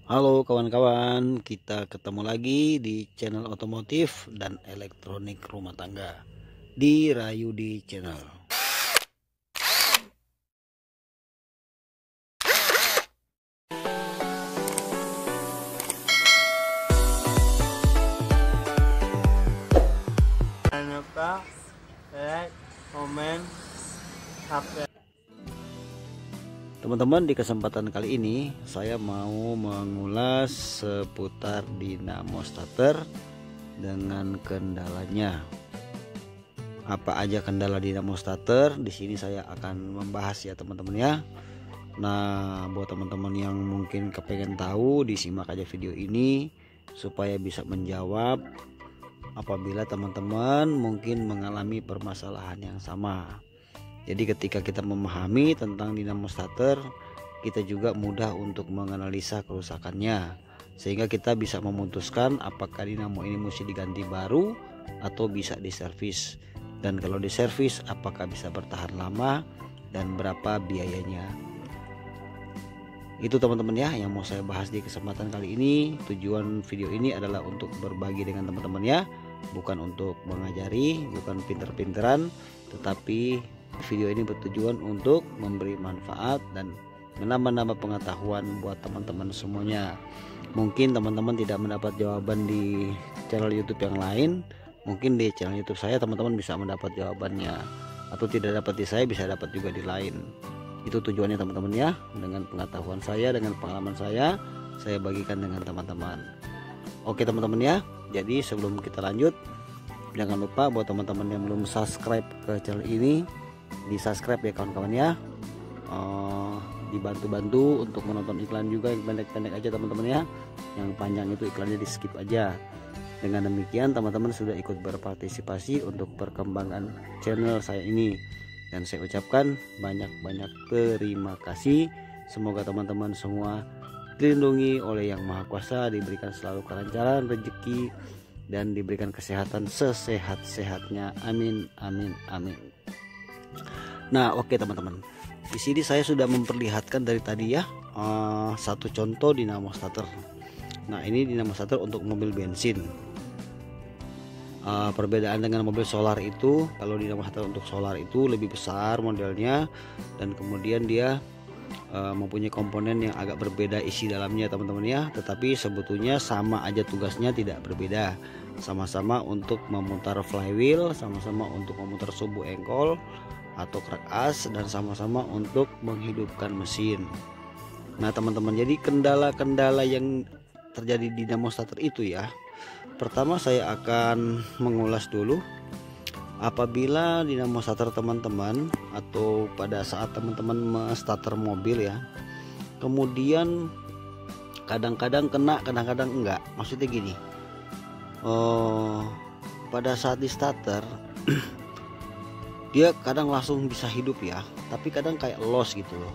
Halo kawan-kawan, kita ketemu lagi di channel otomotif dan elektronik rumah tangga di Rayudi Channel. Jangan lupa like, komen, subscribe. Teman-teman, di kesempatan kali ini saya mau mengulas seputar dinamo starter dengan kendalanya. Apa aja kendala dinamo starter? Di sini saya akan membahas ya teman-teman ya. Nah, buat teman-teman yang mungkin kepengen tahu, disimak aja video ini supaya bisa menjawab apabila teman-teman mungkin mengalami permasalahan yang sama. Jadi ketika kita memahami tentang dinamo starter, kita juga mudah untuk menganalisa kerusakannya, sehingga kita bisa memutuskan apakah dinamo ini mesti diganti baru atau bisa diservis, dan kalau diservis apakah bisa bertahan lama dan berapa biayanya. Itu teman-teman ya yang mau saya bahas di kesempatan kali ini. Tujuan video ini adalah untuk berbagi dengan teman-teman ya, bukan untuk mengajari, bukan pinter-pinteran, tetapi video ini bertujuan untuk memberi manfaat dan menambah-nambah pengetahuan buat teman-teman semuanya. Mungkin teman-teman tidak mendapat jawaban di channel YouTube yang lain, mungkin di channel YouTube saya teman-teman bisa mendapat jawabannya, atau tidak dapat di saya bisa dapat juga di lain. Itu tujuannya teman-teman ya. Dengan pengetahuan saya, dengan pengalaman saya bagikan dengan teman-teman. Oke teman-teman ya. Jadi sebelum kita lanjut, jangan lupa buat teman-teman yang belum subscribe ke channel ini, di subscribe ya kawan-kawan ya. Dibantu-bantu untuk menonton iklan juga yang pendek-pendek aja teman-teman ya. Yang panjang itu iklannya di skip aja. Dengan demikian teman-teman sudah ikut berpartisipasi untuk perkembangan channel saya ini, dan saya ucapkan banyak-banyak terima kasih. Semoga teman-teman semua dilindungi oleh Yang Maha Kuasa, diberikan selalu kelancaran rezeki, dan diberikan kesehatan sesehat-sehatnya. Amin, amin, amin. Nah, oke teman-teman. Di sini saya sudah memperlihatkan dari tadi ya satu contoh dinamo starter. Nah, ini dinamo starter untuk mobil bensin. Perbedaan dengan mobil solar itu, kalau dinamo starter untuk solar itu lebih besar modelnya, dan kemudian dia mempunyai komponen yang agak berbeda isi dalamnya teman-teman ya. Tetapi sebetulnya sama aja tugasnya, tidak berbeda. Sama-sama untuk memutar flywheel, sama-sama untuk memutar subu engkol atau kerak as, dan sama-sama untuk menghidupkan mesin. Nah teman-teman, jadi kendala-kendala yang terjadi di dinamo starter itu ya, pertama saya akan mengulas dulu. Apabila dinamo starter teman-teman, atau pada saat teman-teman starter mobil ya, kemudian kadang-kadang kena, kadang-kadang enggak. Maksudnya gini, pada saat di starter dia kadang langsung bisa hidup ya, tapi kadang kayak loss gitu loh.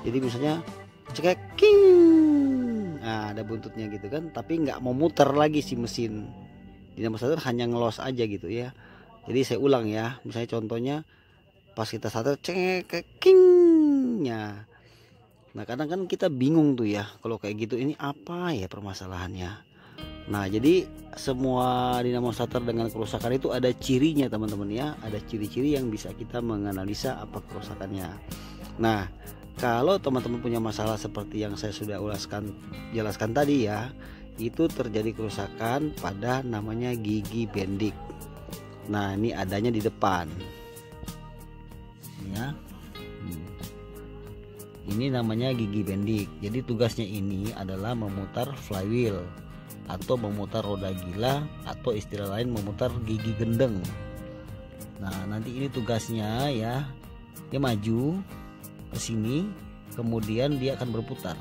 Jadi misalnya cekeking, nah ada buntutnya gitu kan, tapi nggak mau muter lagi si mesin. Dinamo starter hanya ngelos aja gitu ya. Jadi saya ulang ya, misalnya contohnya pas kita starter cekekingnya. Nah kadang kan kita bingung tuh ya, kalau kayak gitu ini apa ya permasalahannya. Nah jadi semua dinamo starter dengan kerusakan itu ada cirinya teman-teman ya, ada ciri-ciri yang bisa kita menganalisa apa kerusakannya. Nah kalau teman-teman punya masalah seperti yang saya sudah jelaskan tadi ya, itu terjadi kerusakan pada namanya gigi bendik. Nah ini adanya di depan ya. Ini namanya gigi bendik. Jadi tugasnya ini adalah memutar flywheel atau memutar roda gila, atau istilah lain memutar gigi gendeng. Nah nanti ini tugasnya ya, dia maju ke sini, kemudian dia akan berputar.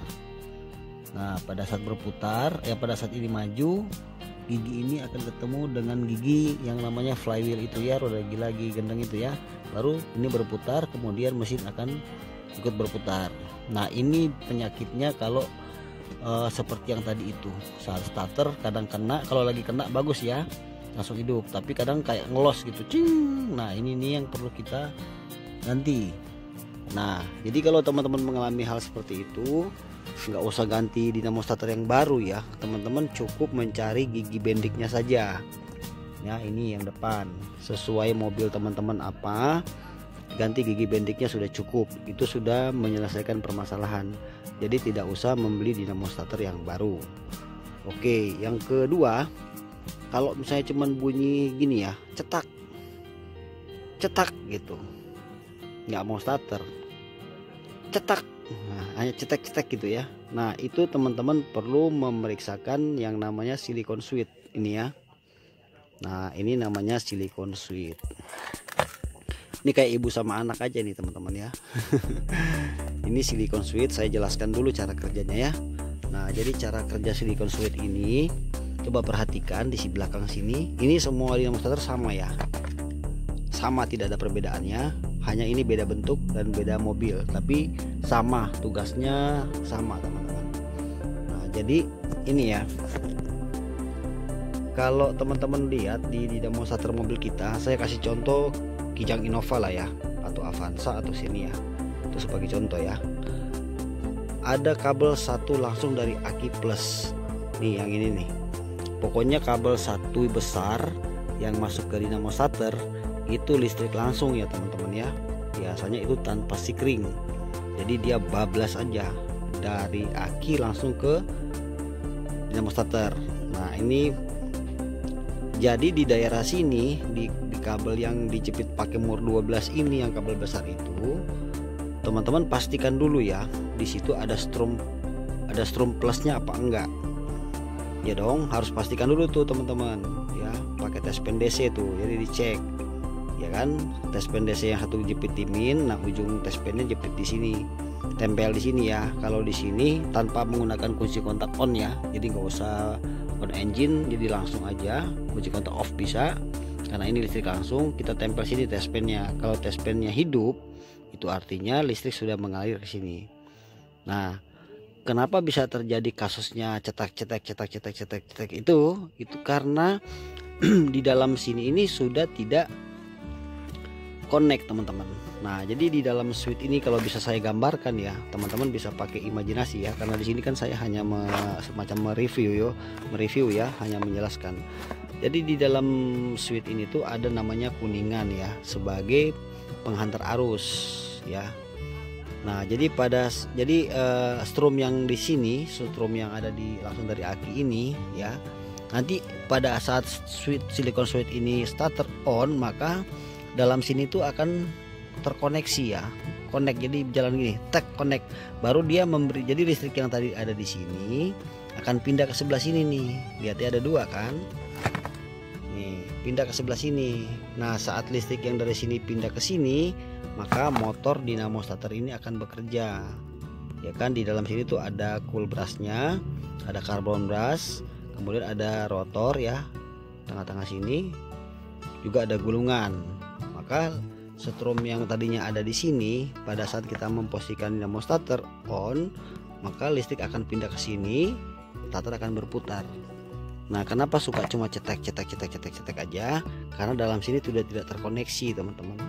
Nah pada saat berputar ya, pada saat ini maju, gigi ini akan ketemu dengan gigi yang namanya flywheel itu ya, roda gila, gigi gendeng itu ya. Lalu ini berputar, kemudian mesin akan ikut berputar. Nah ini penyakitnya kalau seperti yang tadi itu, saat starter kadang kena, kalau lagi kena bagus ya langsung hidup, tapi kadang kayak ngelos gitu, cing. Nah ini nih yang perlu kita ganti. Nah jadi kalau teman-teman mengalami hal seperti itu, nggak usah ganti dinamo starter yang baru ya teman-teman, cukup mencari gigi bendiknya saja ya. Ini yang depan sesuai mobil teman-teman apa, ganti gigi bendiknya sudah cukup, itu sudah menyelesaikan permasalahan. Jadi tidak usah membeli dinamo starter yang baru. Oke, yang kedua, kalau misalnya cuman bunyi gini ya, cetak gitu, nggak mau starter, cetak, nah, hanya cetek gitu ya. Nah itu teman-teman perlu memeriksakan yang namanya silikon switch ini ya. Nah ini namanya silikon switch. Ini kayak ibu sama anak aja nih teman-teman ya. Ini silikon switch, saya jelaskan dulu cara kerjanya ya. Nah jadi cara kerja silikon switch ini, coba perhatikan di belakang sini. Ini semua dinamo starter sama ya, sama, tidak ada perbedaannya, hanya ini beda bentuk dan beda mobil, tapi sama tugasnya, sama teman-teman. Nah jadi ini ya, kalau teman-teman lihat di dinamo starter mobil kita, saya kasih contoh Kijang Innova lah ya, atau Avanza atau sini ya, itu sebagai contoh ya. Ada kabel satu langsung dari aki plus nih, yang ini nih, pokoknya kabel satu besar yang masuk ke dinamo starter itu listrik langsung ya teman-teman ya. Biasanya itu tanpa sikring, jadi dia bablas aja dari aki langsung ke dinamo starter. Nah ini jadi di daerah sini, di kabel yang dijepit pakai mur 12 ini, yang kabel besar itu, teman-teman pastikan dulu ya, di situ ada strum plusnya apa enggak ya dong, harus pastikan dulu tuh teman-teman ya, pakai tes pen DC tuh, jadi dicek ya kan, tes pen DC yang satu jepit di min, nah ujung tes pennya jepit di sini, tempel di sini ya. Kalau di sini tanpa menggunakan kunci kontak on ya, jadi nggak usah on engine, jadi langsung aja kunci kontak off bisa, karena ini listrik langsung. Kita tempel sini tes pennya, kalau tes pennya hidup itu artinya listrik sudah mengalir ke sini. Nah kenapa bisa terjadi kasusnya cetak itu karena di dalam sini ini sudah tidak connect teman-teman. Nah jadi di dalam switch ini kalau bisa saya gambarkan ya, teman-teman bisa pakai imajinasi ya, karena di sini kan saya hanya semacam mereview ya, hanya menjelaskan. Jadi di dalam switch ini tuh ada namanya kuningan ya, sebagai penghantar arus ya. Nah jadi strum yang di sini, strum yang ada di langsung dari aki ini ya, nanti pada saat silikon switch ini starter on, maka dalam sini tuh akan terkoneksi ya, connect, jadi jalan gini, tek connect, baru dia memberi, jadi listrik yang tadi ada di sini akan pindah ke sebelah sini nih, lihat ya ada dua kan, nih pindah ke sebelah sini. Nah saat listrik yang dari sini pindah ke sini, maka motor dinamo starter ini akan bekerja ya kan. Di dalam sini tuh ada cool brushnya, ada carbon brush, kemudian ada rotor ya, tengah-tengah sini juga ada gulungan. Maka strum yang tadinya ada di sini, pada saat kita memposisikan dinamo starter on, maka listrik akan pindah ke sini, starter akan berputar. Nah kenapa suka cuma cetek aja, karena dalam sini sudah tidak terkoneksi teman-teman.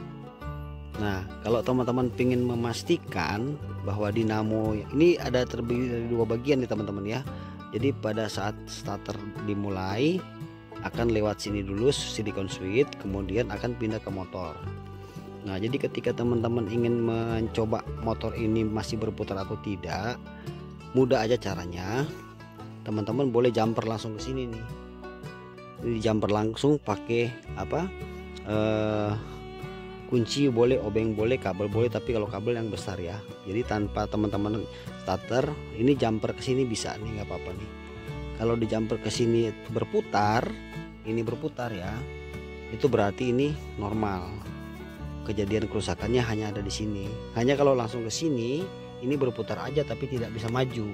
Nah kalau teman-teman ingin memastikan bahwa dinamo ini ada terdiri dari dua bagian nih teman-teman ya. Jadi pada saat starter dimulai akan lewat sini dulu silikon switch, kemudian akan pindah ke motor. Nah jadi ketika teman-teman ingin mencoba motor ini masih berputar atau tidak, mudah aja caranya. Teman-teman boleh jumper langsung ke sini nih. Jadi jumper langsung pakai apa? Kunci boleh, obeng boleh, kabel boleh, tapi kalau kabel yang besar ya. Jadi tanpa teman-teman starter, ini jumper ke sini bisa nih, nggak apa-apa nih. Kalau di jumper ke sini berputar, ini berputar ya, itu berarti ini normal. Kejadian kerusakannya hanya ada di sini. Hanya kalau langsung ke sini, ini berputar aja tapi tidak bisa maju.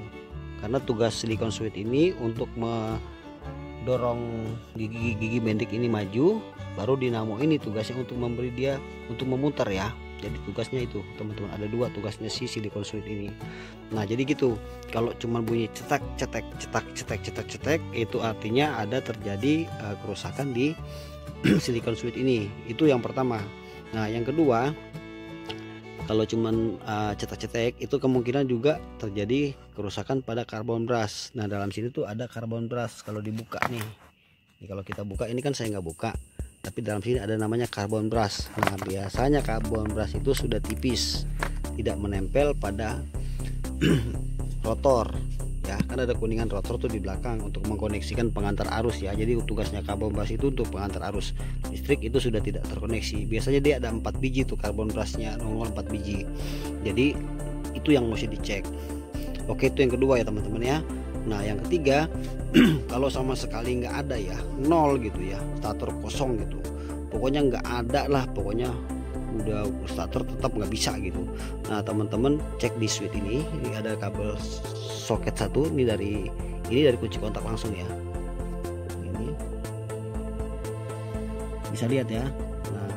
Karena tugas silikon switch ini untuk mendorong gigi bendik ini maju, baru dinamo ini tugasnya untuk memberi dia untuk memutar ya. Jadi tugasnya itu teman-teman, ada dua tugasnya si silikon switch ini. Nah jadi gitu, kalau cuma bunyi cetak itu artinya ada terjadi kerusakan di silikon switch ini. Itu yang pertama. Nah yang kedua, Kalau cuman cetek-cetek itu kemungkinan juga terjadi kerusakan pada karbon brush. Nah dalam sini tuh ada karbon brush kalau dibuka nih. Kalau kita buka ini kan saya nggak buka, tapi dalam sini ada namanya karbon brush. Nah biasanya karbon brush itu sudah tipis, tidak menempel pada rotor ya, kan ada kuningan rotor tuh di belakang untuk mengkoneksikan pengantar arus ya. Jadi tugasnya karbon brush itu untuk pengantar arus listrik, itu sudah tidak terkoneksi. Biasanya dia ada 4 biji tuh karbon brushnya, nongol 4 biji. Jadi itu yang mesti dicek. Oke, itu yang kedua ya teman-teman ya. Nah yang ketiga, kalau sama sekali nggak ada ya, nol gitu ya, starter kosong gitu, pokoknya nggak ada lah, pokoknya udah starter tetap nggak bisa gitu. Nah teman-teman cek di switch ini ada kabel soket satu, ini dari kunci kontak langsung ya, ini bisa lihat ya. Nah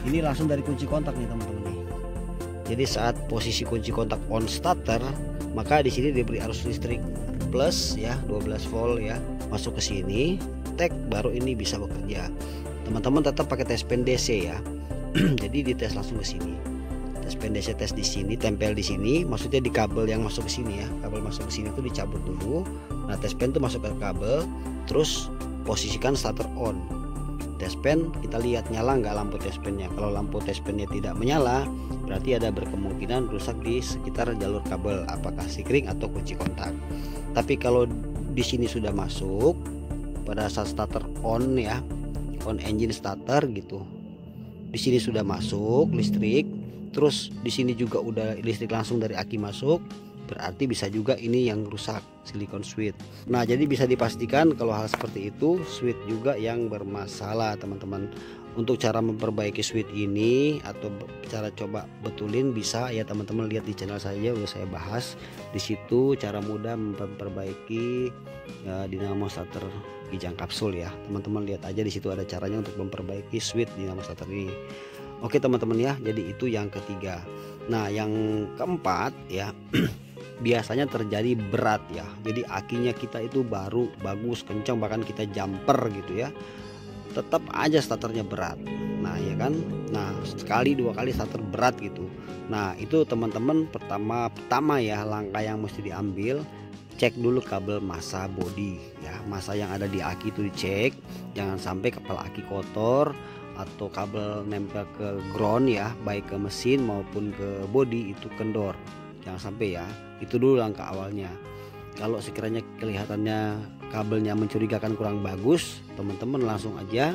ini langsung dari kunci kontak nih teman-teman nih. Jadi saat posisi kunci kontak on starter, maka di sini diberi arus listrik plus ya 12 volt ya, masuk ke sini, tek, baru ini bisa bekerja. Teman-teman tetap pakai tes pen DC ya. Jadi dites langsung ke sini. Tes pen DC, tes di sini, tempel di sini, maksudnya di kabel yang masuk ke sini ya. Kabel masuk ke sini itu dicabut dulu. Nah, tes pen itu masuk ke kabel, terus posisikan starter on. Tes pen kita lihat nyala nggak lampu tes pennya. Kalau lampu tes pennya tidak menyala, berarti ada berkemungkinan rusak di sekitar jalur kabel, apakah sikring atau kunci kontak. Tapi kalau di sini sudah masuk pada saat starter on ya, on engine starter gitu, di sini sudah masuk listrik, terus di sini juga udah listrik langsung dari aki masuk, berarti bisa juga ini yang rusak silikon switch. Nah jadi bisa dipastikan kalau hal seperti itu switch juga yang bermasalah teman-teman. Untuk cara memperbaiki switch ini atau cara coba betulin bisa ya teman-teman, lihat di channel saya udah saya bahas di situ cara mudah memperbaiki dinamo starter kijang kapsul ya. Teman-teman lihat aja di situ ada caranya untuk memperbaiki switch dinamo starter ini. Oke teman-teman ya, jadi itu yang ketiga. Nah yang keempat ya biasanya terjadi berat ya. Jadi akinya kita itu baru bagus kencang, bahkan kita jumper gitu ya, tetap aja starternya berat. Nah ya kan, nah sekali dua kali starter berat gitu. Nah itu teman-teman pertama ya langkah yang mesti diambil, cek dulu kabel massa body ya, massa yang ada di aki itu dicek, jangan sampai kepala aki kotor atau kabel nempel ke ground ya, baik ke mesin maupun ke body itu kendor, jangan sampai ya. Itu dulu langkah awalnya. Kalau sekiranya kelihatannya kabelnya mencurigakan kurang bagus, teman-teman langsung aja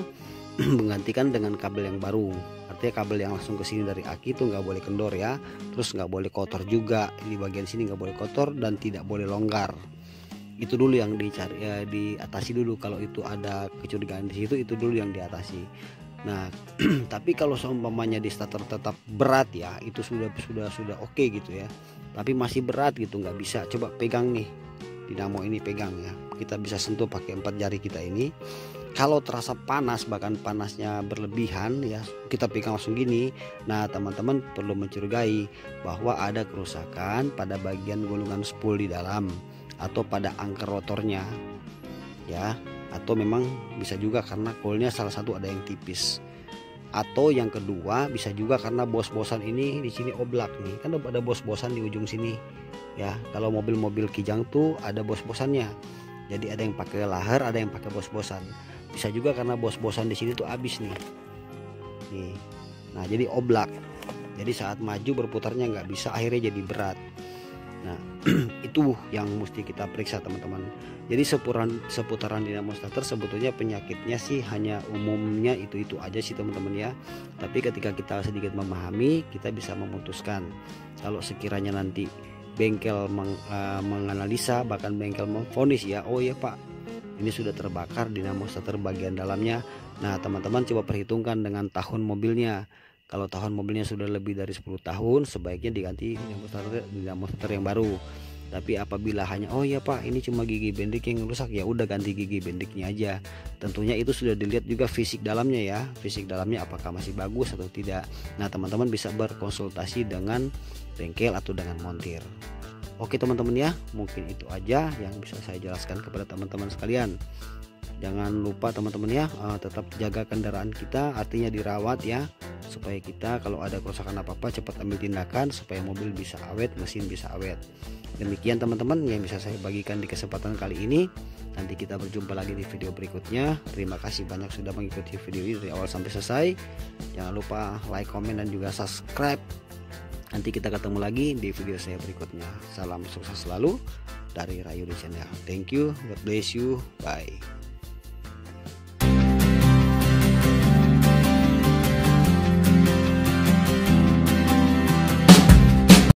menggantikan dengan kabel yang baru. Artinya kabel yang langsung ke sini dari aki itu nggak boleh kendor ya, terus nggak boleh kotor juga, di bagian sini nggak boleh kotor dan tidak boleh longgar. Itu dulu yang dicari ya, diatasi dulu. Kalau itu ada kecurigaan di situ, itu dulu yang diatasi. Nah tapi kalau seumpamanya di starter tetap berat ya, itu sudah oke gitu ya, tapi masih berat gitu, nggak bisa, coba pegang nih dinamo ini, pegang ya, kita bisa sentuh pakai 4 jari kita ini. Kalau terasa panas, bahkan panasnya berlebihan ya, kita pegang langsung gini, nah teman-teman perlu mencurigai bahwa ada kerusakan pada bagian gulungan spool di dalam atau pada angker rotornya ya, atau memang bisa juga karena coilnya salah satu ada yang tipis, atau yang kedua bisa juga karena bos-bosan ini di sini oblak nih, kan ada bos-bosan di ujung sini ya. Kalau mobil-mobil kijang tuh ada bos-bosannya, jadi ada yang pakai lahar, ada yang pakai bos-bosan. Bisa juga karena bos-bosan di sini tuh habis nih. Nah jadi oblak, jadi saat maju berputarnya nggak bisa, akhirnya jadi berat. Nah itu yang mesti kita periksa teman-teman. Jadi seputaran dinamo starter sebetulnya penyakitnya sih hanya umumnya itu aja sih teman-teman ya. Tapi ketika kita sedikit memahami, kita bisa memutuskan. Kalau sekiranya nanti bengkel menganalisa, bahkan bengkel memvonis ya, oh ya Pak, ini sudah terbakar dinamo starter bagian dalamnya. Nah teman-teman coba perhitungkan dengan tahun mobilnya. Kalau tahun mobilnya sudah lebih dari 10 tahun, sebaiknya diganti dinamo starter yang baru. Tapi apabila hanya oh ya Pak ini cuma gigi bendik yang rusak, ya udah ganti gigi bendiknya aja. Tentunya itu sudah dilihat juga fisik dalamnya ya, fisik dalamnya apakah masih bagus atau tidak. Nah teman-teman bisa berkonsultasi dengan bengkel atau dengan montir. Oke teman-teman ya, mungkin itu aja yang bisa saya jelaskan kepada teman-teman sekalian. Jangan lupa teman-teman ya, tetap jaga kendaraan kita, artinya dirawat ya, supaya kita kalau ada kerusakan apa-apa cepat ambil tindakan supaya mobil bisa awet, mesin bisa awet. Demikian teman-teman yang bisa saya bagikan di kesempatan kali ini. Nanti kita berjumpa lagi di video berikutnya. Terima kasih banyak sudah mengikuti video ini dari awal sampai selesai. Jangan lupa like, komen, dan juga subscribe. Nanti kita ketemu lagi di video saya berikutnya. Salam sukses selalu dari Rayudi Channel. Thank you, God bless you, bye.